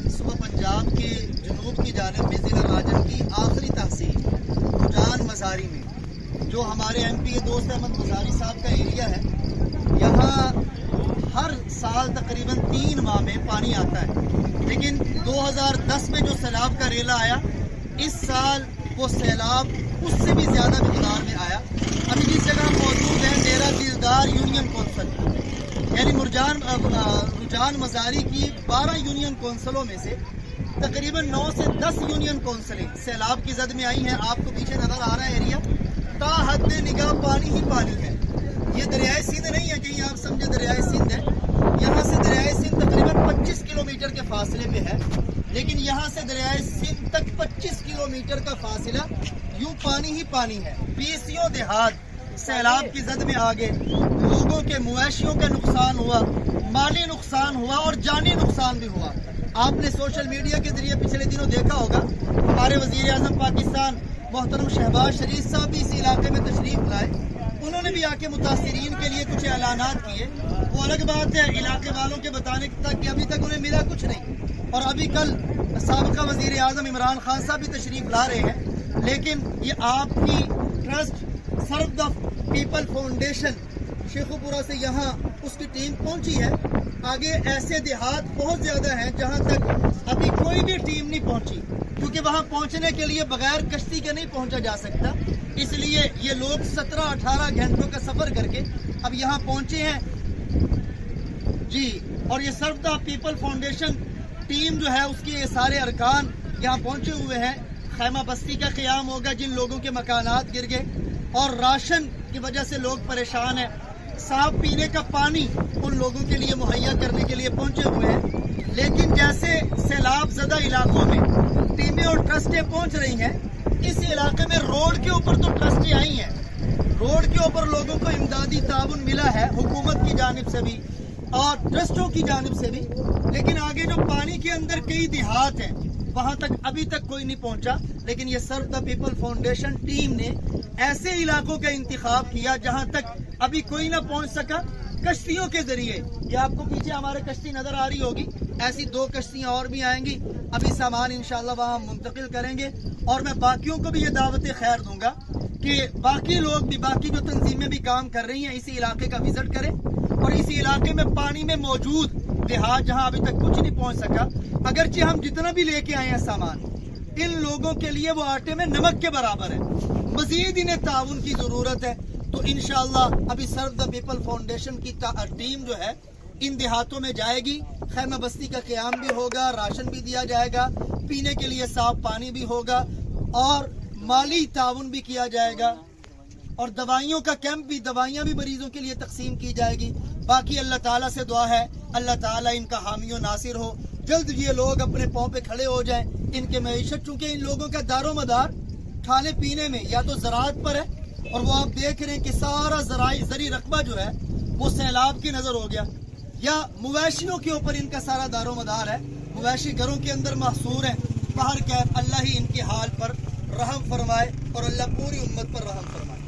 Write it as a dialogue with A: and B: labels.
A: صبح پنجاب کے جنوب کی جانب میں ضلع راجن کی آخری تحصیل رجان مزاری میں جو ہمارے ایم پی دوست احمد مزاری صاحب کا ایریا ہے، یہاں ہر سال تقریباً 3 ماہ میں پانی آتا ہے، لیکن 2010 میں جو سیلاب کا ریلا آیا، اس سال وہ سیلاب اس سے بھی زیادہ مقدار میں آیا۔ ابھی جس جگہ موجود ہے ڈیرہ دلدار یونین کونسل، یعنی رجان مزاری کی 12 یونین کونسلوں میں سے تقریباً 9 سے 10 یونین کونسلیں سیلاب کی زد میں آئی ہیں۔ آپ کو پیچھے نظر آ رہا ہے ایریا، تا حد نگاہ پانی ہی پانی ہے۔ یہ دریائے سندھ نہیں ہے، کہیں آپ سمجھے دریائے سندھ ہے، یہاں سے دریائے سندھ تقریباً 25 کلومیٹر کے فاصلے پہ ہے، لیکن یہاں سے دریائے سندھ تک 25 کلومیٹر کا فاصلہ یوں پانی ہی پانی ہے۔ 20 دیہات سیلاب کی زد میں آ گئے، لوگوں کے مویشیوں کا نقصان ہوا، مالی نقصان ہوا اور جانی نقصان بھی ہوا۔ آپ نے سوشل میڈیا کے ذریعے پچھلے دنوں دیکھا ہوگا، ہمارے وزیر اعظم پاکستان محترم شہباز شریف صاحب بھی اسی علاقے میں تشریف لائے، انہوں نے بھی آ کے متاثرین کے لیے کچھ اعلانات کیے۔ وہ الگ بات ہے علاقے والوں کے بتانے تک کہ ابھی تک انہیں ملا کچھ نہیں، اور ابھی کل سابقہ وزیر اعظم عمران خان صاحب بھی تشریف لا رہے ہیں، لیکن یہ آپ کی trust serve the people foundation Shekau پورہ سے یہاں اس کی ٹیم پہنچی ہے۔ آگے ایسے دیہات بہت زیادہ ہیں جہاں تک ابھی کوئی بھی ٹیم نہیں پہنچی، کیونکہ وہاں پہنچنے کے لیے بغیر کشتی کے نہیں پہنچا جا سکتا، اس لیے یہ لوگ 17-18 گھنٹوں کا سفر کر کے اب یہاں پہنچے ہیں جی۔ اور یہ سرو دا پیپل فاؤنڈیشن ٹیم جو ہے اس کے یہ سارے ارکان یہاں پہنچے ہوئے ہیں۔ خیمہ بستی کا قیام ہوگا، جن لوگوں کے مکانات گر گئے اور راشن کی وجہ سے لوگ پریشان ہیں، صاف پینے کا پانی ان لوگوں کے لیے مہیا کرنے کے لیے پہنچے ہوئے ہیں۔ لیکن جیسے سیلاب زدہ علاقوں میں ٹیمیں اور ٹرسٹیں پہنچ رہی ہیں، اس علاقے میں روڈ کے اوپر تو ٹرسٹیں آئی ہیں، روڈ کے اوپر لوگوں کو امدادی تعاون ملا ہے حکومت کی جانب سے بھی اور ٹرسٹوں کی جانب سے بھی، لیکن آگے جو پانی کے اندر کئی دیہات ہیں وہاں تک ابھی تک کوئی نہیں پہنچا۔ لیکن یہ سرو دا پیپل فاؤنڈیشن ٹیم نے ایسے علاقوں کا انتخاب کیا جہاں تک ابھی کوئی نہ پہنچ سکا، کشتیوں کے ذریعے۔ یہ آپ کو پیچھے ہمارے کشتی نظر آ رہی ہوگی، ایسی 2 کشتیاں اور بھی آئیں گی، ابھی سامان انشاءاللہ وہاں منتقل کریں گے۔ اور میں باقیوں کو بھی یہ دعوت خیر دوں گا کہ باقی لوگ بھی، باقی جو تنظیمیں بھی کام کر رہی ہیں، اسی علاقے کا وزٹ کریں اور اسی علاقے میں پانی میں موجود دیہات جہاں ابھی تک کچھ نہیں پہنچ سکا، اگرچہ ہم جتنا بھی لے کے آئے ہیں سامان، ان لوگوں کے لیے وہ آٹے میں نمک کے برابر ہے، مزید انہیں تعاون کی ضرورت ہے۔ تو انشاءاللہ ابھی سرو دا پیپل فاؤنڈیشن کی ٹیم جو ہے ان دیہاتوں میں جائے گی، خیمہ بستی کا قیام بھی ہوگا، راشن بھی دیا جائے گا، پینے کے لیے صاف پانی بھی ہوگا اور مالی تعاون بھی کیا جائے گا، اور دوائیوں کا کیمپ بھی، دوائیاں بھی مریضوں کے لیے تقسیم کی جائے گی۔ باقی اللہ تعالیٰ سے دعا ہے اللہ تعالیٰ ان کا حامی و ناصر ہو، جلد یہ لوگ اپنے پاؤں پہ کھڑے ہو جائیں۔ ان کے معیشت، چونکہ ان لوگوں کا دار و مدار کھانے پینے میں یا تو زراعت پر ہے، اور وہ آپ دیکھ رہے ہیں کہ سارا زرعی رقبہ جو ہے وہ سیلاب کی نظر ہو گیا، یا مویشیوں کے اوپر ان کا سارا دار و مدار ہے، مویشی گھروں کے اندر محصور ہیں۔ باہر کیف اللہ ہی ان کے حال پر رحم فرمائے اور اللہ پوری امت پر رحم فرمائے۔